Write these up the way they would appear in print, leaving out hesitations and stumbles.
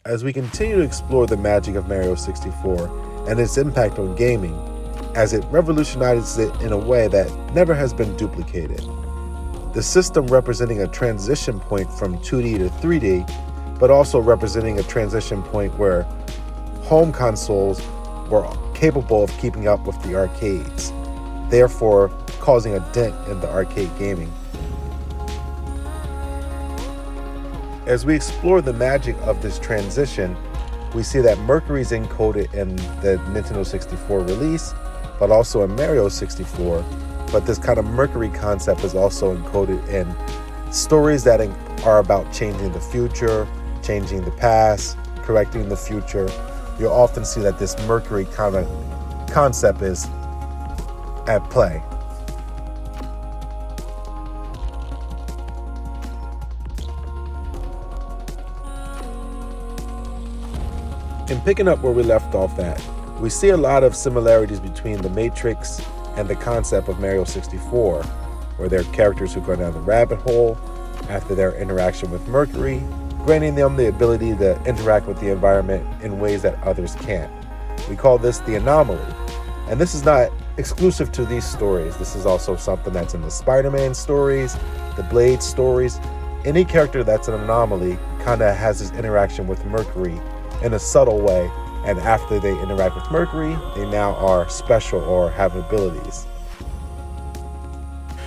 As we continue to explore the magic of Mario 64 and its impact on gaming, as it revolutionizes it in a way that never has been duplicated. The system representing a transition point from 2D to 3D, but also representing a transition point where home consoles were capable of keeping up with the arcades, therefore causing a dent in the arcade gaming. As we explore the magic of this transition, we see that Mercury is encoded in the Nintendo 64 release, but also in Mario 64. But this kind of Mercury concept is also encoded in stories that are about changing the future, changing the past, correcting the future. You'll often see that this Mercury kind of concept is at play. In picking up where we left off at, we see a lot of similarities between the Matrix and the concept of Mario 64, where there are characters who go down the rabbit hole after their interaction with Mercury, granting them the ability to interact with the environment in ways that others can't. We call this the anomaly. And this is not exclusive to these stories. This is also something that's in the Spider-Man stories, the Blade stories. Any character that's an anomaly kind of has this interaction with Mercury in a subtle way, and after they interact with Mercury, they now are special or have abilities.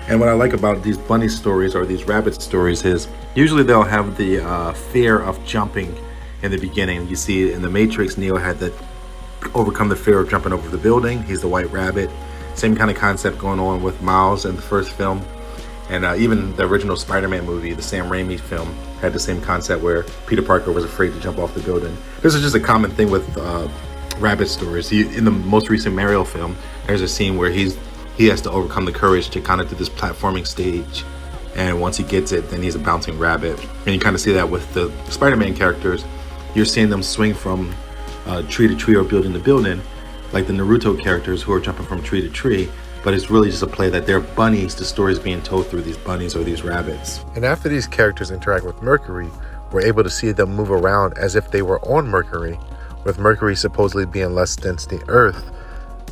And what I like about these bunny stories or these rabbit stories is usually they'll have the fear of jumping in the beginning. You see in the Matrix, Neo had to overcome the fear of jumping over the building. He's the white rabbit. Same kind of concept going on with Miles in the first film. And even the original Spider-Man movie, the Sam Raimi film, had the same concept where Peter Parker was afraid to jump off the building. This is just a common thing with rabbit stories. In the most recent Mario film, there's a scene where he has to overcome the courage to kind of do this platforming stage. And once he gets it, then he's a bouncing rabbit. And you kind of see that with the Spider-Man characters. You're seeing them swing from tree to tree or building to building, like the Naruto characters who are jumping from tree to tree. But it's really just a play that they're bunnies. The story is being told through these bunnies or these rabbits. And after these characters interact with Mercury, we're able to see them move around as if they were on Mercury, with Mercury supposedly being less dense than Earth.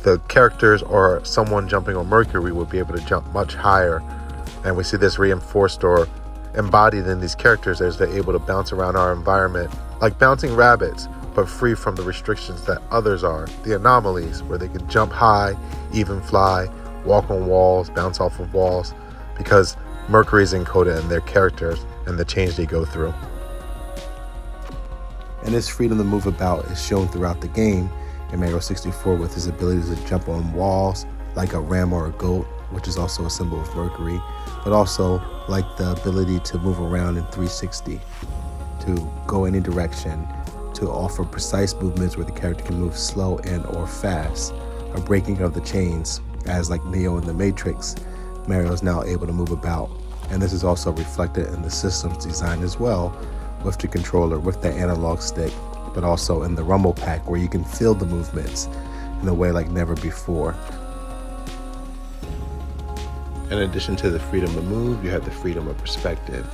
The characters or someone jumping on Mercury would be able to jump much higher. And we see this reinforced or embodied in these characters as they're able to bounce around our environment like bouncing rabbits, but free from the restrictions that others are, the anomalies, where they can jump high, even fly, walk on walls, bounce off of walls, because Mercury is encoded in their characters and the change they go through. And this freedom to move about is shown throughout the game in Mario 64 with his ability to jump on walls like a ram or a goat, which is also a symbol of Mercury, but also like the ability to move around in 360, to go any direction, to offer precise movements where the character can move slow and or fast, a breaking of the chains, as like Neo in the Matrix, Mario is now able to move about. And this is also reflected in the system's design as well, with the controller, with the analog stick, but also in the rumble pack where you can feel the movements in a way like never before. In addition to the freedom to move, you have the freedom of perspective,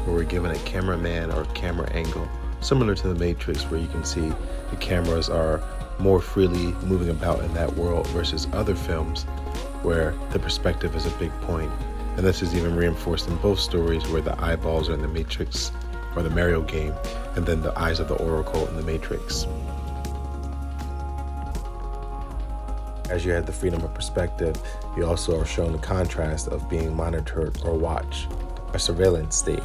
where we're given a cameraman or camera angle, similar to the Matrix, where you can see the cameras are more freely moving about in that world versus other films where the perspective is a big point. And this is even reinforced in both stories, where the eyeballs are in the Matrix or the Mario game, and then the eyes of the Oracle in the Matrix. As you have the freedom of perspective, you also are shown the contrast of being monitored or watched, a surveillance state.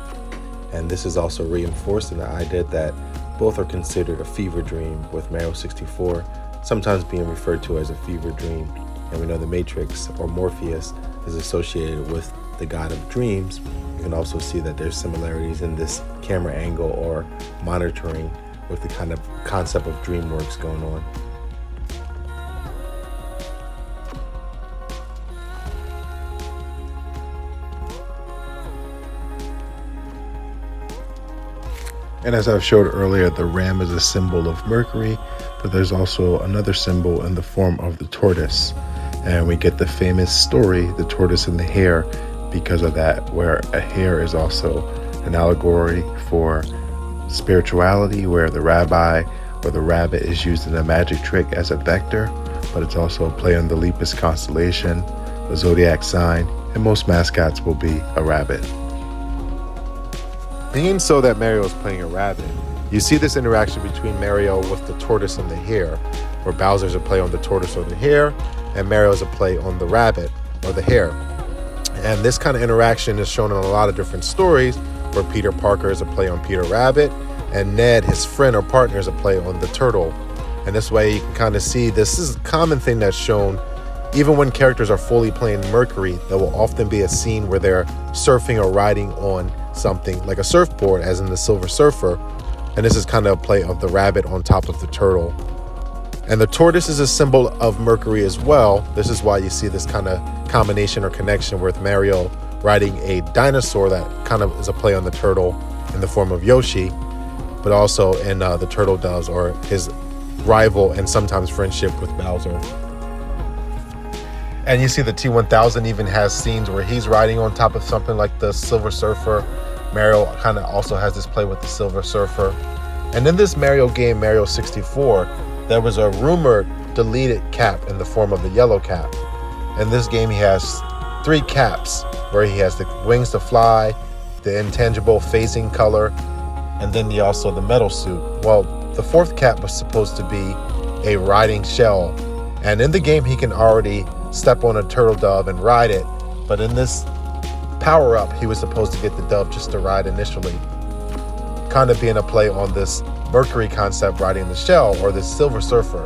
And this is also reinforced in the idea that both are considered a fever dream, with Mario 64 sometimes being referred to as a fever dream. And we know the Matrix or Morpheus is associated with the god of dreams. You can also see that there's similarities in this camera angle or monitoring with the kind of concept of DreamWorks going on. And as I've showed earlier, the ram is a symbol of Mercury, but there's also another symbol in the form of the tortoise. And we get the famous story, the tortoise and the hare, because of that, where a hare is also an allegory for spirituality, where the rabbi or the rabbit is used in a magic trick as a vector, but it's also a play on the Lepus constellation, the zodiac sign, and most mascots will be a rabbit. Being so that Mario is playing a rabbit, you see this interaction between Mario with the tortoise and the hare, where Bowser's a play on the tortoise or the hare, and Mario's a play on the rabbit or the hare. And this kind of interaction is shown in a lot of different stories, where Peter Parker is a play on Peter Rabbit, and Ned, his friend or partner, is a play on the turtle. And this way you can kind of see this is a common thing that's shown. Even when characters are fully playing Mercury, there will often be a scene where they're surfing or riding on something like a surfboard, as in the Silver Surfer. And this is kind of a play of the rabbit on top of the turtle. And the tortoise is a symbol of Mercury as well. This is why you see this kind of combination or connection with Mario riding a dinosaur that kind of is a play on the turtle in the form of Yoshi, but also in the turtle doves, or his rival and sometimes friendship with Bowser. And you see the T-1000 even has scenes where he's riding on top of something like the Silver Surfer. Mario kind of also has this play with the Silver Surfer. And in this Mario game, Mario 64, there was a rumored deleted cap in the form of the yellow cap. In this game, he has 3 caps, where he has the wings to fly, the intangible phasing color, and then also the metal suit. Well, the 4th cap was supposed to be a riding shell. And in the game, he can already step on a turtle dove and ride it. But in this power-up, he was supposed to get the dove just to ride initially, kind of being a play on this Mercury concept, riding the shell, or the Silver Surfer.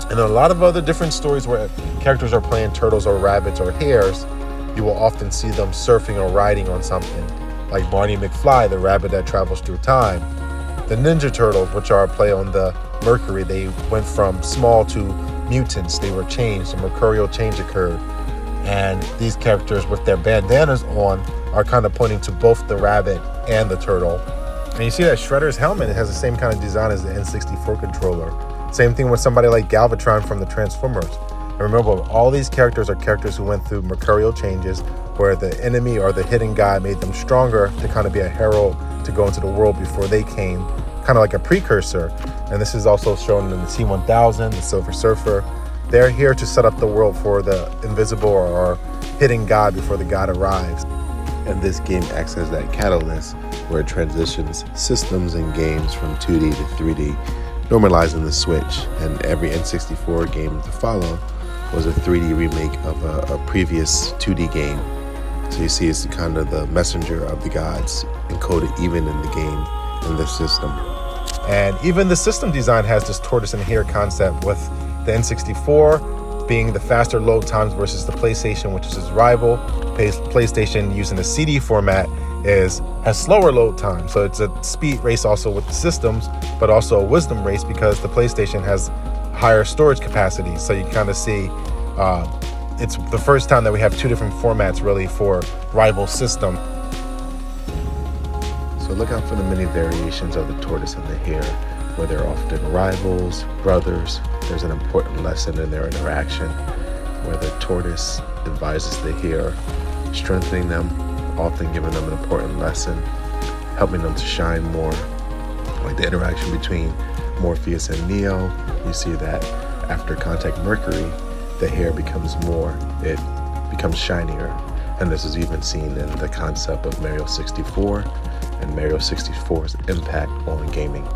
And a lot of other different stories where characters are playing turtles or rabbits or hares, you will often see them surfing or riding on something, like Barney McFly, the rabbit that travels through time. The Ninja Turtles, which are a play on the Mercury, they went from small to mutants. They were changed, a mercurial change occurred. And these characters with their bandanas on are kind of pointing to both the rabbit and the turtle. And you see that Shredder's helmet has the same kind of design as the N64 controller. Same thing with somebody like Galvatron from the Transformers. And remember, all these characters are characters who went through mercurial changes, where the enemy or the hidden guy made them stronger to kind of be a herald to go into the world before they came, kind of like a precursor. And this is also shown in the T-1000, the Silver Surfer. They're here to set up the world for the invisible or hidden god before the god arrives. And this game acts as that catalyst where it transitions systems and games from 2D to 3D, normalizing the switch. And every N64 game to follow was a 3D remake of a previous 2D game. So you see it's kind of the messenger of the gods encoded even in the game, in the system. And even the system design has this tortoise and hare concept, with the N64 being the faster load times versus the PlayStation, which is its rival. PlayStation, using the CD format, has slower load time. So it's a speed race also with the systems, but also a wisdom race, because the PlayStation has higher storage capacity. So you kind of see it's the first time that we have 2 different formats really for rival system. So look out for the many variations of the tortoise and the hare, where they're often rivals, brothers. There's an important lesson in their interaction, where the tortoise advises the hare, strengthening them, often giving them an important lesson, helping them to shine more. Like the interaction between Morpheus and Neo, you see that after Contact Mercury, the hare becomes shinier. And this is even seen in the concept of Mario 64 and Mario 64's impact on gaming.